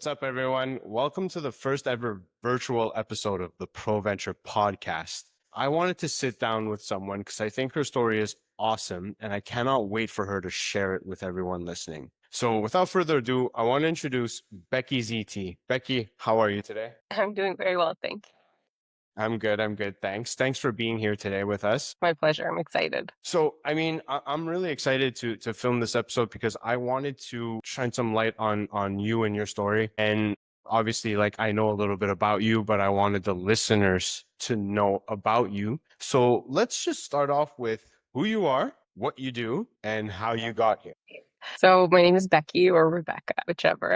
What's up, everyone? Welcome to the first ever virtual episode of the Proventure Podcast. I wanted to sit down with someone because I think her story is awesome and I cannot wait for her to share it with everyone listening. So without further ado, I want to introduce Becky ZT. Becky, how are you today? I'm doing very well, thank you. I'm good. I'm good. Thanks. Thanks for being here today with us. My pleasure. I'm excited. So, I'm really excited to film this episode because I wanted to shine some light on you and your story. And obviously, like I know a little bit about you, but I wanted the listeners to know about you. So let's just start off with who you are, what you do, and how you got here. So my name is Becky or Rebecca, whichever.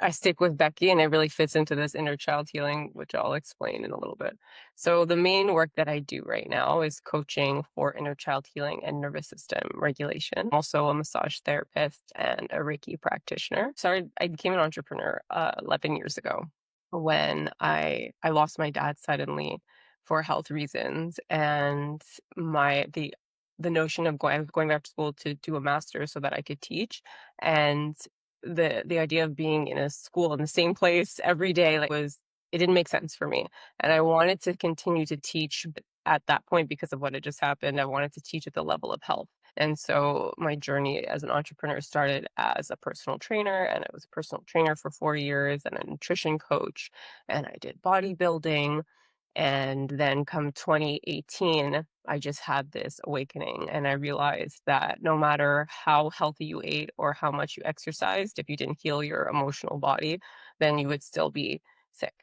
I stick with Becky and it really fits into this inner child healing, which I'll explain in a little bit. So the main work that I do right now is coaching for inner child healing and nervous system regulation. I'm also a massage therapist and a Reiki practitioner. I became an entrepreneur 11 years ago when I lost my dad suddenly for health reasons, and the notion of I was going back to school to do a master's so that I could teach. And the idea of being in a school in the same place every day, it didn't make sense for me. And I wanted to continue to teach, but at that point, because of what had just happened, I wanted to teach at the level of health. And so my journey as an entrepreneur started as a personal trainer, and I was a personal trainer for 4 years and a nutrition coach, and I did bodybuilding. And then come 2018, I just had this awakening and I realized that no matter how healthy you ate or how much you exercised, if you didn't heal your emotional body, then you would still be sick.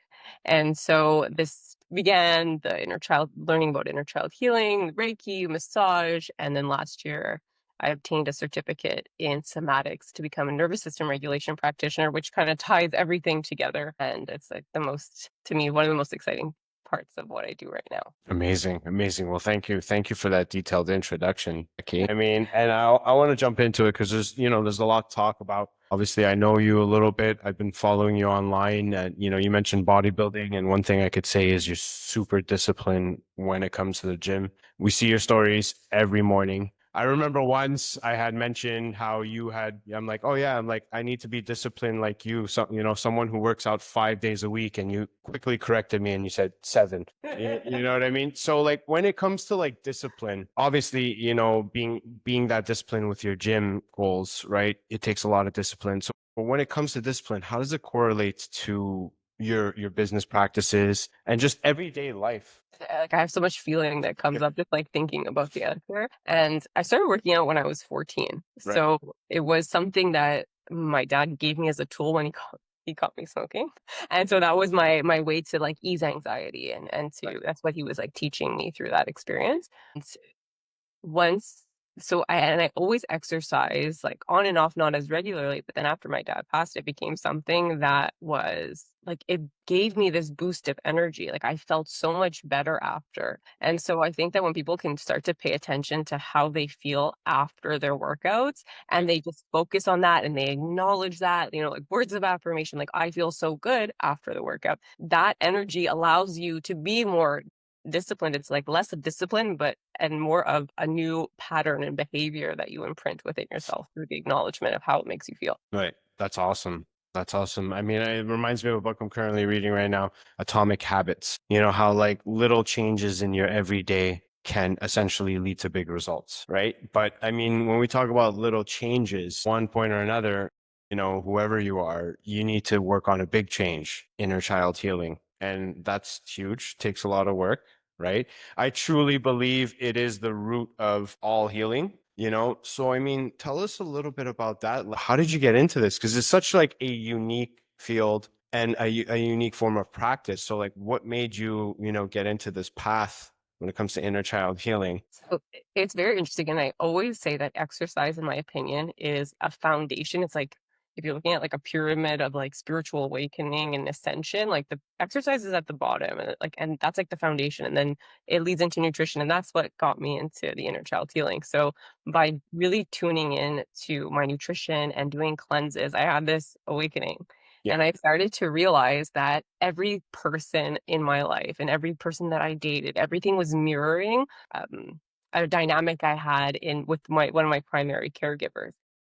And so this began the learning about inner child healing, Reiki, massage. And then last year, I obtained a certificate in somatics to become a nervous system regulation practitioner, which kind of ties everything together. And it's like to me, one of the most exciting parts of what I do right now. Amazing, amazing. Well, thank you. Thank you for that detailed introduction, Becky. And I want to jump into it because there's a lot to talk about. Obviously, I know you a little bit. I've been following you online. You mentioned bodybuilding, and one thing I could say is you're super disciplined when it comes to the gym. We see your stories every morning. I remember once I had mentioned how I'm like, oh yeah, I'm like, I need to be disciplined like you. So, someone who works out 5 days a week, and you quickly corrected me and you said 7. You know what I mean? So like when it comes to like discipline, obviously, being that disciplined with your gym goals, right? It takes a lot of discipline. So but when it comes to discipline, how does it correlate to your business practices and just everyday life? Like I have so much feeling that comes up just like thinking about the answer. And I started working out when I was 14. Right. So it was something that my dad gave me as a tool when he caught me smoking. And so that was my way to like ease anxiety Right. that's what he was like teaching me through that experience. Once I always exercise like on and off, not as regularly, but then after my dad passed, it became something that was like it gave me this boost of energy. Like I felt so much better after. And so I think that when people can start to pay attention to how they feel after their workouts and they just focus on that and they acknowledge that, like words of affirmation, like I feel so good after the workout, that energy allows you to be more disciplined. It's like less of discipline, and more of a new pattern and behavior that you imprint within yourself through the acknowledgement of how it makes you feel. Right. That's awesome. That's awesome. It reminds me of a book I'm currently reading right now, Atomic Habits. You know, how like little changes in your everyday can essentially lead to big results, right? But when we talk about little changes, one point or another, whoever you are, you need to work on a big change, inner child healing. And that's huge, takes a lot of work, right? I truly believe it is the root of all healing. So tell us a little bit about that. How did you get into this? Because it's such like a unique field and a unique form of practice. So like what made you, get into this path when it comes to inner child healing? So it's very interesting. And I always say that exercise, in my opinion, is a foundation. It's like if you're looking at like a pyramid of like spiritual awakening and ascension, like the exercise is at the bottom and that's like the foundation. And then it leads into nutrition. And that's what got me into the inner child healing. So by really tuning in to my nutrition and doing cleanses, I had this awakening. Yeah. And I started to realize that every person in my life and every person that I dated, everything was mirroring um, a dynamic I had with one of my primary caregivers.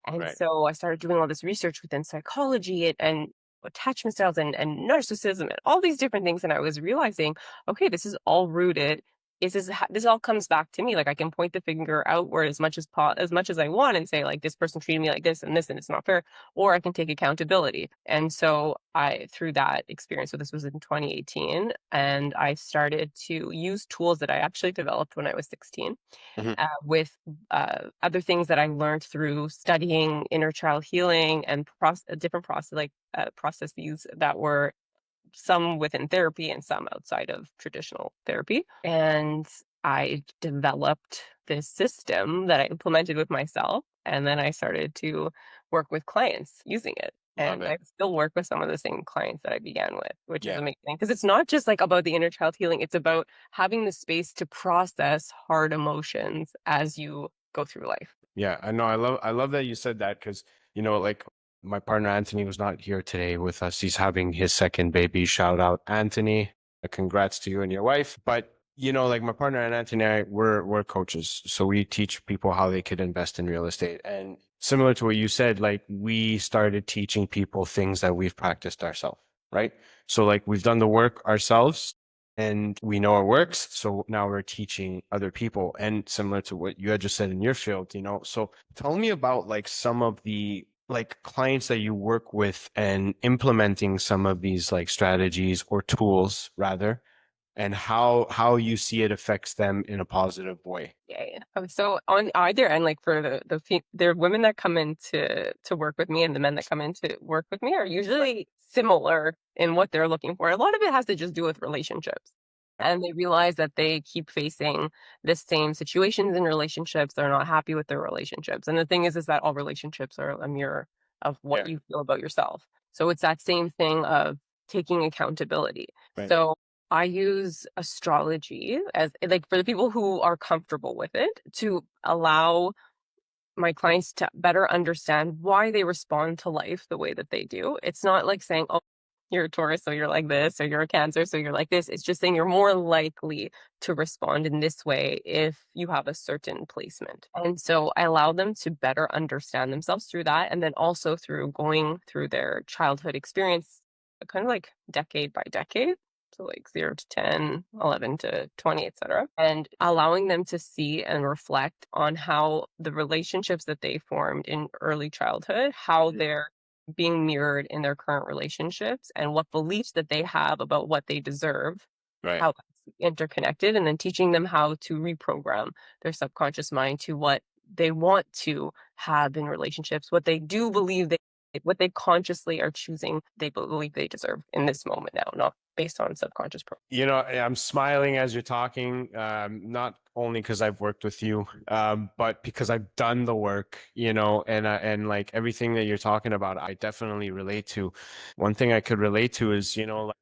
And Right. so I started doing all this research within psychology and attachment styles and narcissism and all these different things. And I was realizing, okay, this is all rooted. This all comes back to me. Like I can point the finger outward as much as I want and say like this person treated me like this and it's not fair, or I can take accountability. And so I through that experience, so this was in 2018, and I started to use tools that I actually developed when I was 16 Mhm. with other things that I learned through studying inner child healing and different processes that were some within therapy and some outside of traditional therapy. And I developed this system that I implemented with myself. And then I started to work with clients using it. Love And it. I still work with some of the same clients that I began with, which is Yeah. amazing. Because it's not just like about the inner child healing, it's about having the space to process hard emotions as you go through life. Yeah, I know. I love that you said that because, like my partner Anthony was not here today with us. He's having his second baby. Shout out, Anthony. Congrats to you and your wife. But, like my partner and Anthony, we're coaches. So we teach people how they could invest in real estate. And similar to what you said, like we started teaching people things that we've practiced ourselves, right? So like we've done the work ourselves and we know it works. So now we're teaching other people. And similar to what you had just said in your field, so tell me about like some of the like clients that you work with and implementing some of these like strategies or tools rather, and how you see it affects them in a positive way. Yeah. So on either end, like for the women that come in to work with me and the men that come in to work with me are usually similar in what they're looking for. A lot of it has to just do with relationships. And they realize that they keep facing the same situations in relationships. They're not happy with their relationships. And the thing is that all relationships are a mirror of what Yeah. you feel about yourself. So it's that same thing of taking accountability. Right. So I use astrology as like for the people who are comfortable with it to allow my clients to better understand why they respond to life the way that they do. It's not like saying, oh, you're a Taurus, so you're like this, or you're a Cancer, so you're like this. It's just saying you're more likely to respond in this way if you have a certain placement. And so I allow them to better understand themselves through that. And then also through going through their childhood experience, kind of like decade by decade. So like 0 to 10, 11 to 20, etc. And allowing them to see and reflect on how the relationships that they formed in early childhood, how they're being mirrored in their current relationships and what beliefs that they have about what they deserve, Right. how that's interconnected, and then teaching them how to reprogram their subconscious mind to what they want to have in relationships, what they do believe what they consciously are choosing they believe they deserve in this moment now, not based on subconscious I'm smiling as you're talking, not only because I've worked with you, but because I've done the work, and like everything that you're talking about, I definitely relate to. One thing I could relate to is, like,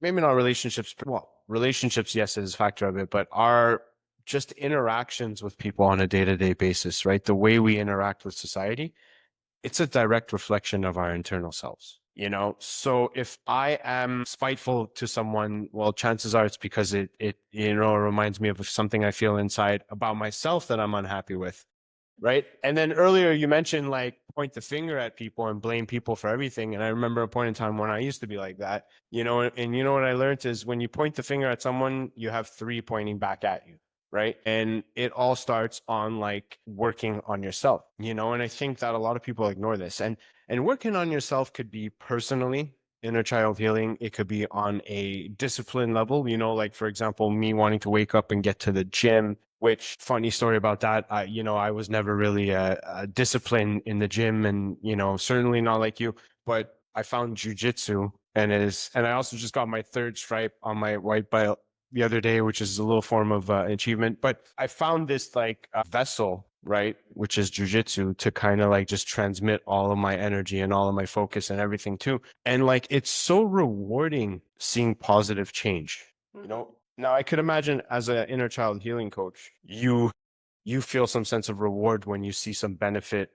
maybe not relationships, well, relationships, yes, is a factor of it, but our just interactions with people on a day-to-day basis, right? The way we interact with society, it's a direct reflection of our internal selves. So if I am spiteful to someone, well, chances are it's because it reminds me of something I feel inside about myself that I'm unhappy with, right? And then earlier you mentioned like point the finger at people and blame people for everything. And I remember a point in time when I used to be like that, and you know what I learned is when you point the finger at someone, you have three pointing back at you. Right. And it all starts on like working on yourself, and I think that a lot of people ignore this. And working on yourself could be personally, inner child healing. It could be on a discipline level, like for example, me wanting to wake up and get to the gym, which funny story about that. I was never really a discipline in the gym and, certainly not like you, but I found jujitsu and I also just got my third stripe on my white belt the other day, which is a little form of achievement. But I found this like vessel, right, which is jujitsu, to kind of like just transmit all of my energy and all of my focus and everything too. And like it's so rewarding seeing positive change. Now I could imagine as an inner child healing coach, you feel some sense of reward when you see some benefit,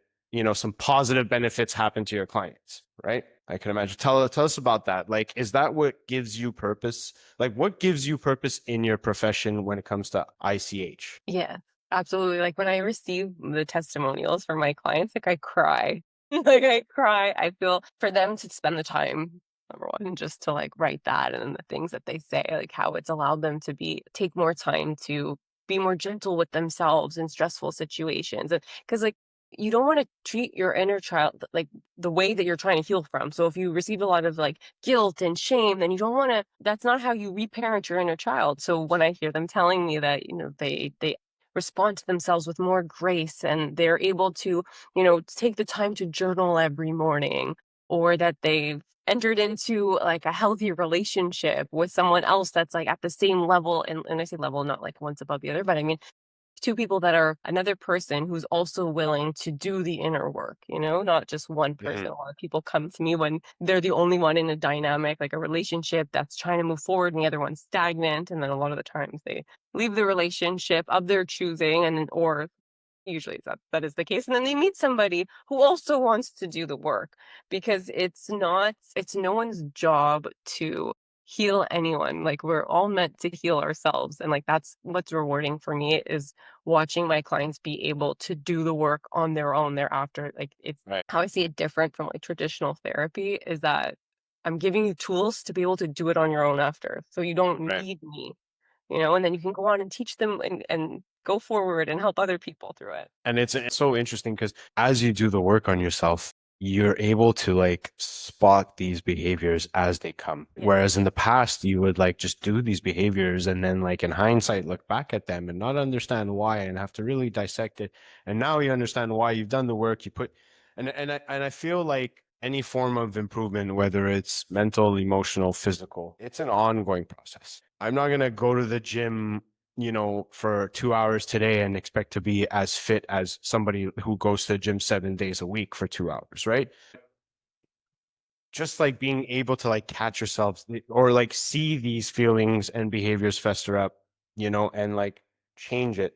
some positive benefits happen to your clients, right? I can imagine. Tell us about that. Like, is that what gives you purpose? Like, what gives you purpose in your profession when it comes to ICH? Yeah, absolutely. Like when I receive the testimonials from my clients, like I cry. Like I cry. I feel for them to spend the time number one, and just to like write that and then the things that they say, like how it's allowed them to take more time to be more gentle with themselves in stressful situations. Because like you don't want to treat your inner child like the way that you're trying to heal from. So if you receive a lot of like guilt and shame, then you don't want to, that's not how you reparent your inner child. So when I hear them telling me that, they respond to themselves with more grace and they're able to, take the time to journal every morning, or that they've entered into like a healthy relationship with someone else that's like at the same level, and I say level not like one's above the other, but I mean two people that are another person who's also willing to do the inner work, not just one Mhm. person. A lot of people come to me when they're the only one in a dynamic, like a relationship that's trying to move forward and the other one's stagnant. And then a lot of the times they leave the relationship of their choosing, or usually that is the case. And then they meet somebody who also wants to do the work, because it's no one's job to heal anyone. Like we're all meant to heal ourselves. And like that's what's rewarding for me, is watching my clients be able to do the work on their own thereafter. Like it's Right. how I see it different from like traditional therapy is that I'm giving you tools to be able to do it on your own after. So you don't Right. need me, and then you can go on and teach them and go forward and help other people through it. And it's so interesting because as you do the work on yourself, you're able to like spot these behaviors as they come. Yeah. Whereas in the past, you would like just do these behaviors and then like in hindsight look back at them and not understand why and have to really dissect it. And now you understand why you've done the work, you put and I feel like any form of improvement, whether it's mental, emotional, physical, it's an ongoing process. I'm not gonna go to the gym for 2 hours today and expect to be as fit as somebody who goes to the gym 7 days a week for 2 hours, right? Just like being able to like catch yourselves or like see these feelings and behaviors fester up, and like change it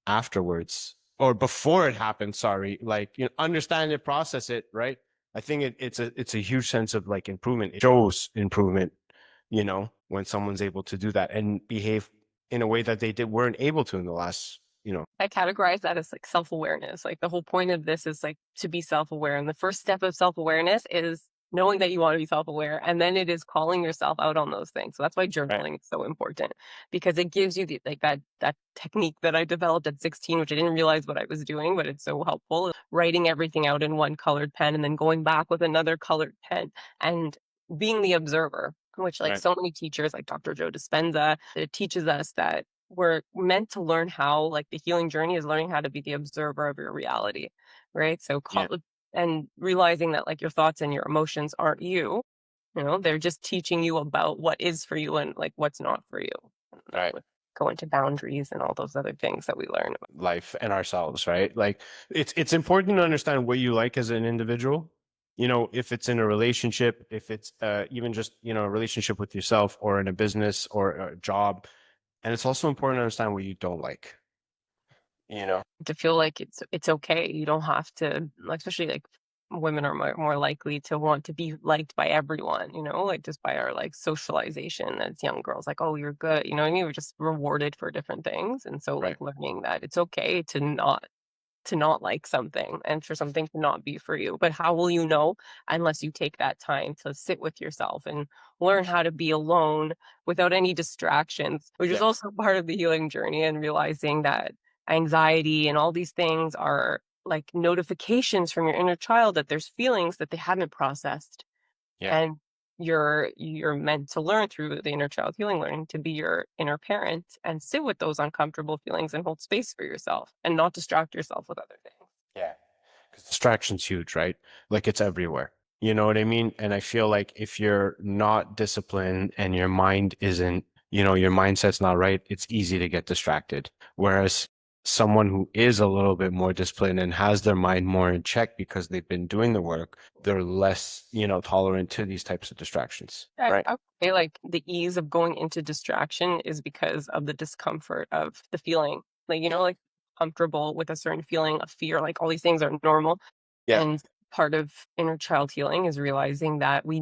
afterwards or before it happens. Sorry, like understand it, process it, right? I think it's a huge sense of like improvement. It shows improvement, when someone's able to do that and behave in a way that they weren't able to in the last. I categorize that as like self-awareness. Like the whole point of this is like to be self-aware. And the first step of self-awareness is knowing that you want to be self-aware. And then it is calling yourself out on those things. So that's why Right. journaling is so important, because it gives you like that technique that I developed at 16, which I didn't realize what I was doing, but it's so helpful. Writing everything out in one colored pen and then going back with another colored pen and being the observer, which like Right. so many teachers like Dr. Joe Dispenza, it teaches us that we're meant to learn how, like the healing journey is learning how to be the observer of your reality, right? So Yeah. and realizing that like your thoughts and your emotions aren't you, they're just teaching you about what is for you and like what's not for you. And that Right. would go into boundaries and all those other things that we learn about. Life and ourselves, right? Like it's important to understand what you like as an individual. If it's in a relationship, if it's even just a relationship with yourself or in a business or a job, and it's also important to understand what you don't like. You know. To feel like it's okay. You don't have to, like, especially like women are more likely to want to be liked by everyone, like just by our like socialization as young girls, like, oh, you're good, and you were just rewarded for different things. And so Right. like learning that it's okay to not like something and for something to not be for you. But how will you know unless you take that time to sit with yourself and learn how to be alone without any distractions, which is Yeah. also part of the healing journey, and realizing that anxiety and all these things are like notifications from your inner child that there's feelings that they haven't processed. Yeah. And you're meant to learn through the inner child healing learning to be your inner parent and sit with those uncomfortable feelings and hold space for yourself and not distract yourself with other things. Yeah. Because distraction's huge, right? Like it's everywhere. You know what I mean? And I feel like if you're not disciplined and your mind isn't, your mindset's not right, it's easy to get distracted. Whereas someone who is a little bit more disciplined and has their mind more in check because they've been doing the work, they're less, tolerant to these types of distractions. Right. I would say like the ease of going into distraction is because of the discomfort of the feeling. Like, like comfortable with a certain feeling of fear, like all these things are normal. Yeah. And part of inner child healing is realizing that we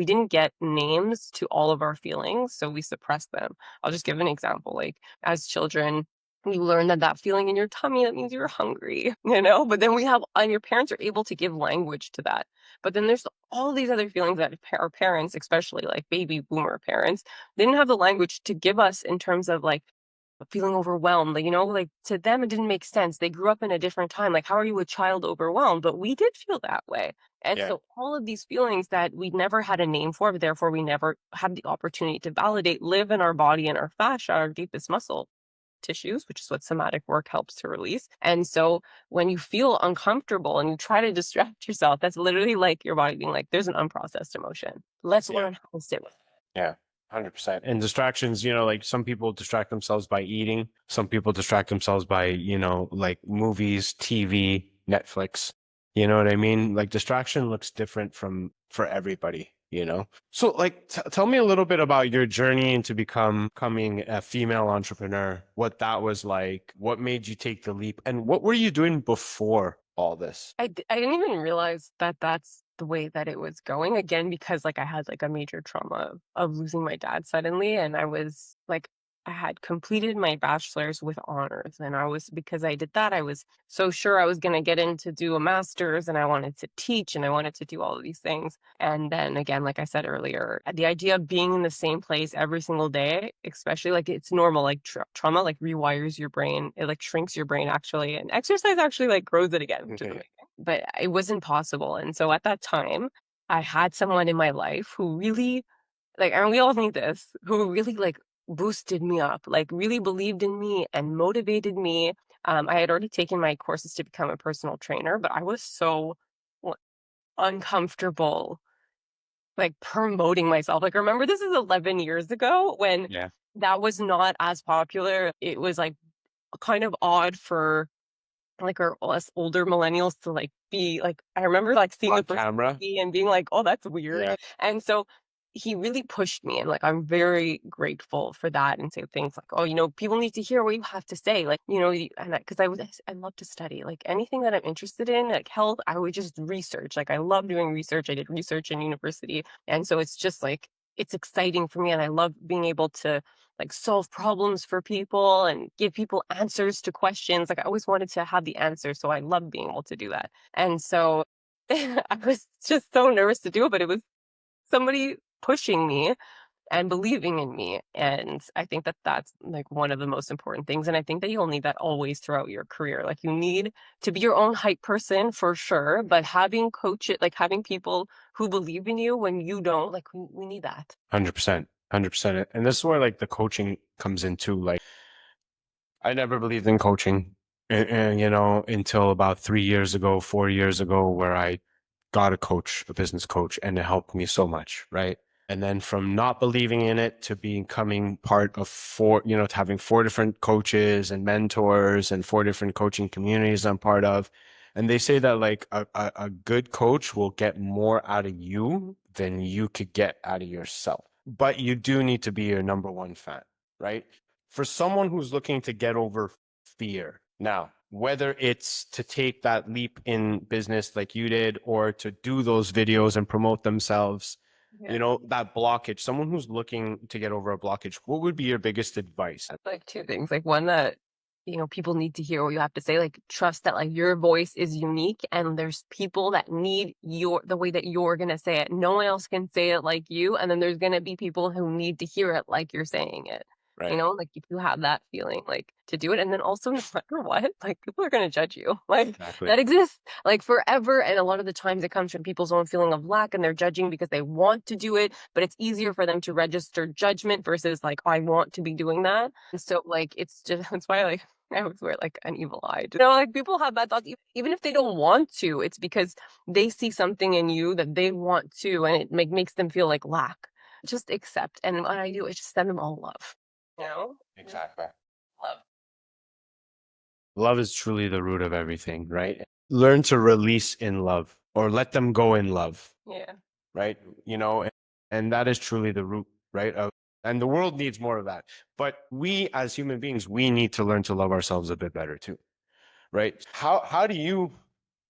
didn't get names to all of our feelings, so we suppress them. I'll just give an example. Like as children, You learn that that feeling in your tummy, that means you're hungry, you know? But then we have, and your parents are able to give language to that. But then there's all these other feelings that our parents, especially like baby boomer parents, they didn't have the language to give us in terms of like feeling overwhelmed. Like, you know, like to them, it didn't make sense. They grew up in a different time. Like, how are you a child overwhelmed? But we did feel that way. And Yeah. so all of these feelings that we never had a name for, but therefore we never had the opportunity to validate, live in our body and our fascia, our deepest muscle tissues, which is what somatic work helps to release. And so when you feel uncomfortable and you try to distract yourself, that's literally like your body being like, there's an unprocessed emotion. Let's Yeah. learn how to sit with it. Yeah. 100%. And distractions, like some people distract themselves by eating. Some people distract themselves by, like movies, TV, Netflix. You know what I mean? Like distraction looks different for everybody. So like tell me a little bit about your journey into becoming a female entrepreneur, what that was like, what made you take the leap, and what were you doing before all this? I didn't even realize that that's the way that it was going again because like I had like a major trauma of losing my dad suddenly and I was like I had completed my bachelor's with honors and I was because I did that I was so sure I was going to get in to do a master's and I wanted to teach and I wanted to do all of these things and then again like I said earlier the idea of being in the same place every single day especially like it's normal like trauma like rewires your brain it like shrinks your brain actually and exercise actually like grows it again which is amazing but it wasn't possible. And so at that time, I had someone in my life who really, like, and we all need this, who really like boosted me up, like really believed in me and motivated me. I had already taken my courses to become a personal trainer, but I was so like, uncomfortable, like promoting myself. Like, remember, this is 11 years ago when Yeah. that was not as popular. It was like kind of odd for like our us older millennials to like be like I remember like seeing On the first camera. movie and being like, "Oh, that's weird." Yeah. And so he really pushed me and like I'm very grateful for that and say things like, "Oh, you know, people need to hear what you have to say." Like, you know, and because I love to study. Like anything that I'm interested in, like health, I would just research. Like I love doing research. I did research in university. And so it's just like it's exciting for me and I love being able to like solve problems for people and give people answers to questions. Like I always wanted to have the answer. So I love being able to do that. And so I was just so nervous to do it, but it was somebody pushing me and believing in me. And I think that that's like one of the most important things. And I think that you'll need that always throughout your career. Like you need to be your own hype person for sure, but having coach it, like having people who believe in you when you don't, like we need that. 100%. 100%. And this is where like the coaching comes into like I never believed in coaching, until about 3 years ago, 4 years ago, where I got a coach, a business coach, and it helped me so much, right? And then from not believing in it to becoming part of to having four different coaches and mentors and four different coaching communities I'm part of. And they say that like a good coach will get more out of you than you could get out of yourself. But you do need to be your number one fan, right? For someone who's looking to get over fear. Now, whether it's to take that leap in business like you did or to do those videos and promote themselves, that blockage, someone who's looking to get over a blockage, what would be your biggest advice? Like two things. Like one that, you know, people need to hear what you have to say. Like trust that like your voice is unique and there's people that need the way that you're gonna say it. No one else can say it like you. And then there's gonna be people who need to hear it like you're saying it. You Right. know, like if you have that feeling like to do it. And then also no matter what, like people are gonna judge you. Like Exactly. that exists like forever. And a lot of the times it comes from people's own feeling of lack and they're judging because they want to do it, but it's easier for them to register judgment versus like, I want to be doing that. And so like it's just that's why like I always wear like an evil eye. You know, like people have bad thoughts even if they don't want to, it's because they see something in you that they want to and it makes them feel like lack. Just accept. And what I do is just send them all love. You know? Exactly. Love. Love is truly the root of everything, right? Learn to release in love or let them go in love, Yeah. right? And that is truly the root, right? And the world needs more of that. But we as human beings, we need to learn to love ourselves a bit better too, right? How do you,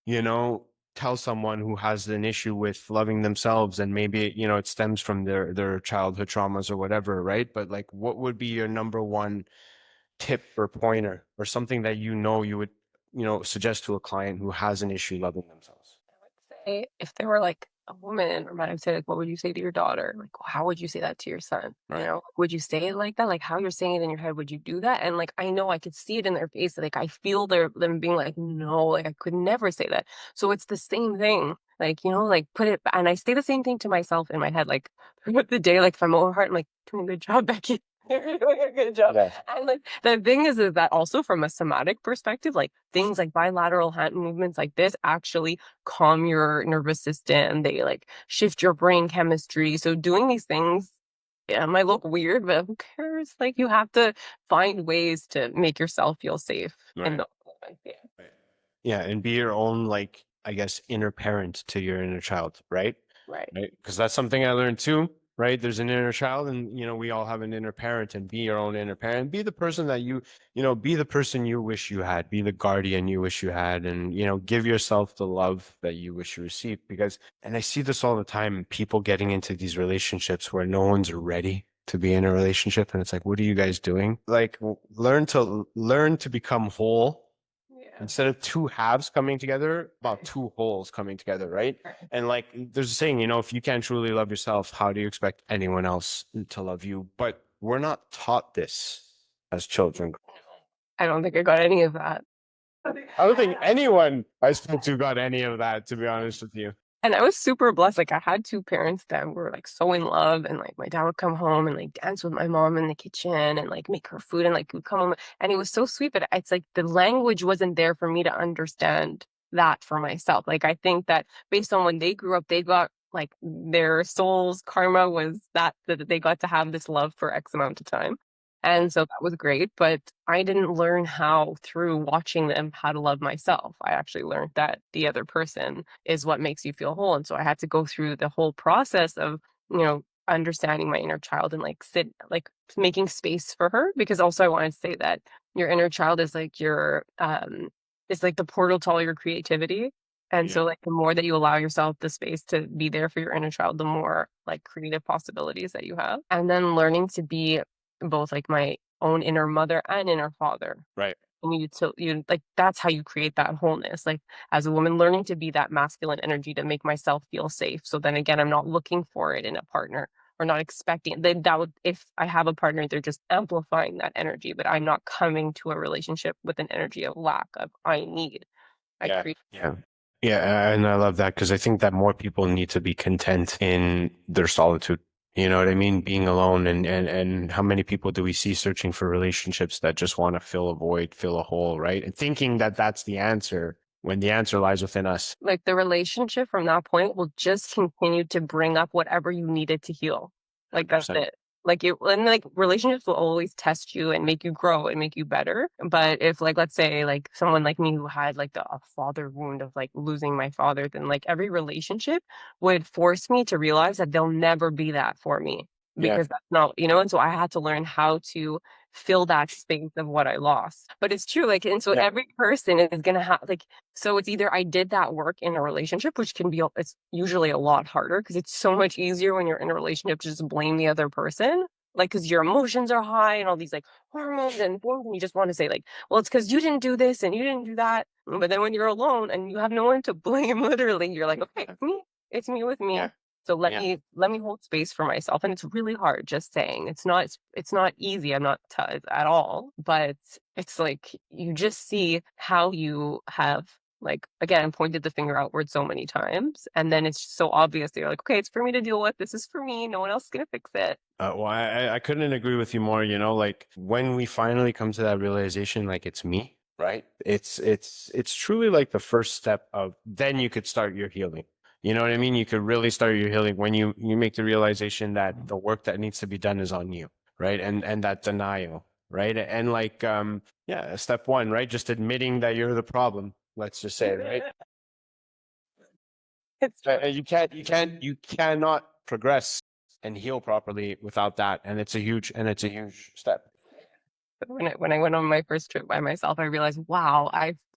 you know, tell someone who has an issue with loving themselves and maybe, it stems from their childhood traumas or whatever, right? But like what would be your number one tip or pointer or something that you would, suggest to a client who has an issue loving themselves? I would say if they were like a woman, or might I say, like, what would you say to your daughter? Like, how would you say that to your son? You Right. know, would you say it like that? Like how you're saying it in your head, would you do that? And like, I know I could see it in their face. Like, I feel them being like, no, like I could never say that. So it's the same thing. Like, like put it, and I say the same thing to myself in my head. Like throughout the day, like if I'm over heart, I'm like, doing a good job, Becky. You're doing a good job. Yeah. And like the thing is that also from a somatic perspective, like things like bilateral hand movements like this actually calm your nervous system. They like shift your brain chemistry. So doing these things, yeah, might look weird, but who cares? Like you have to find ways to make yourself feel safe in Right. those moments. Yeah. Right. Yeah, and be your own, like, I guess, inner parent to your inner child, right? Right. Right. Because that's something I learned too, right? There's an inner child, and we all have an inner parent, and be your own inner parent. Be the person that be the person you wish you had, be the guardian you wish you had, and give yourself the love that you wish you received. Because, and I see this all the time, people getting into these relationships where no one's ready to be in a relationship, and it's like, what are you guys doing? Like, learn to become whole. Yeah. Instead of two halves coming together, about two wholes coming together, right? And like there's a saying, if you can't truly love yourself, how do you expect anyone else to love you? But we're not taught this as children. I don't think I got any of that. I don't think anyone I spoke to got any of that, to be honest with you. And I was super blessed. Like I had two parents that were like so in love, and like my dad would come home and like dance with my mom in the kitchen and like make her food, and like would come home, and it was so sweet. But it's like the language wasn't there for me to understand that for myself. Like I think that based on when they grew up, they got like their soul's karma was that they got to have this love for X amount of time. And so that was great, but I didn't learn how through watching them how to love myself. I actually learned that the other person is what makes you feel whole. And so I had to go through the whole process of, understanding my inner child and like making space for her. Because also I wanted to say that your inner child is like is like the portal to all your creativity. And Yeah. so like the more that you allow yourself the space to be there for your inner child, the more like creative possibilities that you have. And then learning to be both like my own inner mother and inner father. Right. And you like that's how you create that wholeness. Like as a woman, learning to be that masculine energy to make myself feel safe. So then again, I'm not looking for it in a partner or not expecting then that would if I have a partner, they're just amplifying that energy, but I'm not coming to a relationship with an energy of lack of I need. I Yeah. create. Yeah. Yeah. And I love that because I think that more people need to be content in their solitude. You know what I mean? Being alone, and how many people do we see searching for relationships that just want to fill a void, fill a hole, right? And thinking that that's the answer when the answer lies within us. Like the relationship from that point will just continue to bring up whatever you needed to heal. Like that's 100%. it. Like you and like relationships will always test you and make you grow and make you better. But if like let's say like someone like me who had like a father wound of like losing my father, then like every relationship would force me to realize that they'll never be that for me. Yeah. Because that's not, and so I had to learn how to fill that space of what I lost. But it's true, like, and so Yeah. every person is gonna have like so it's either I did that work in a relationship, which can be, it's usually a lot harder because it's so much easier when you're in a relationship to just blame the other person. Like, because your emotions are high and all these like hormones and things, and you just want to say, like, well, it's because you didn't do this and you didn't do that. But then when you're alone and you have no one to blame, literally, you're like, okay, it's me. It's me with me. Yeah. So let Yeah. me hold space for myself. And it's really hard, just saying. It's not easy. I'm not at all, but it's like you just see how you have like again pointed the finger outward so many times, and then it's so obvious that you're like, okay, it's for me to deal with. This is for me. No one else is gonna fix it. Well, I couldn't agree with you more. Like when we finally come to that realization, like it's me, right? It's truly like the first step of then you could start your healing. You know what I mean? You could really start your healing when you make the realization that the work that needs to be done is on you, right? And that denial, right? And like yeah, step one, right? Just admitting that you're the problem. Let's just say, right? It's true. You cannot progress and heal properly without that, and it's a huge step. When I went on my first trip by myself, I realized, wow,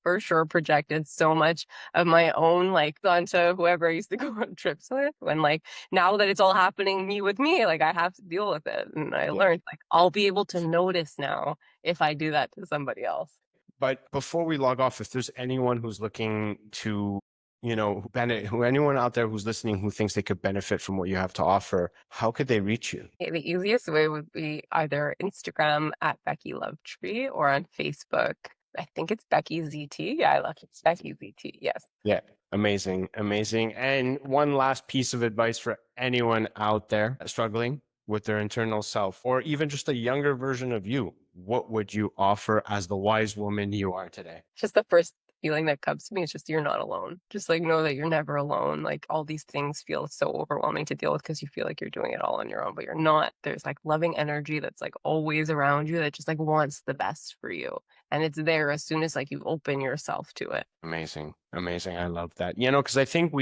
for sure projected so much of my own, like, onto whoever I used to go on trips with. When, like, now that it's all happening with me, like, I have to deal with it. And I learned, like, I'll be able to notice now if I do that to somebody else. But before we log off, if there's anyone who's looking to, anyone out there who's listening who thinks they could benefit from what you have to offer, how could they reach you? Okay, the easiest way would be either Instagram at Becky Lovetree or on Facebook. I think it's Becky ZT. Yeah, I love it. It's Becky ZT. Yes. Yeah. Amazing. Amazing. And one last piece of advice for anyone out there struggling with their internal self, or even just a younger version of you. What would you offer as the wise woman you are today? Just the first feeling that comes to me is just you're not alone. Just like know that you're never alone. Like all these things feel so overwhelming to deal with because you feel like you're doing it all on your own, but you're not. There's like loving energy that's like always around you that just like wants the best for you. And it's there as soon as like you open yourself to it. Amazing. Amazing. I love that. Because I think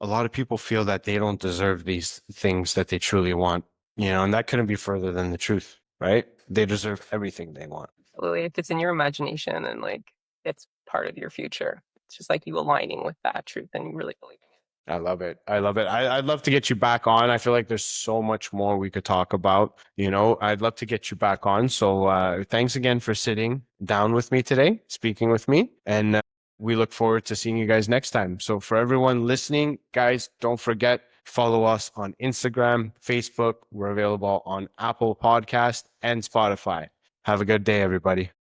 a lot of people feel that they don't deserve these things that they truly want, and that couldn't be further than the truth, right? They deserve everything they want. Absolutely. If it's in your imagination and like it's part of your future, it's just like you aligning with that truth and you really believing it. I love it. I love it. I'd love to get you back on. I feel like there's so much more we could talk about. I'd love to get you back on. So thanks again for sitting down with me today, speaking with me. And we look forward to seeing you guys next time. So for everyone listening, guys, don't forget, follow us on Instagram, Facebook. We're available on Apple Podcast and Spotify. Have a good day, everybody.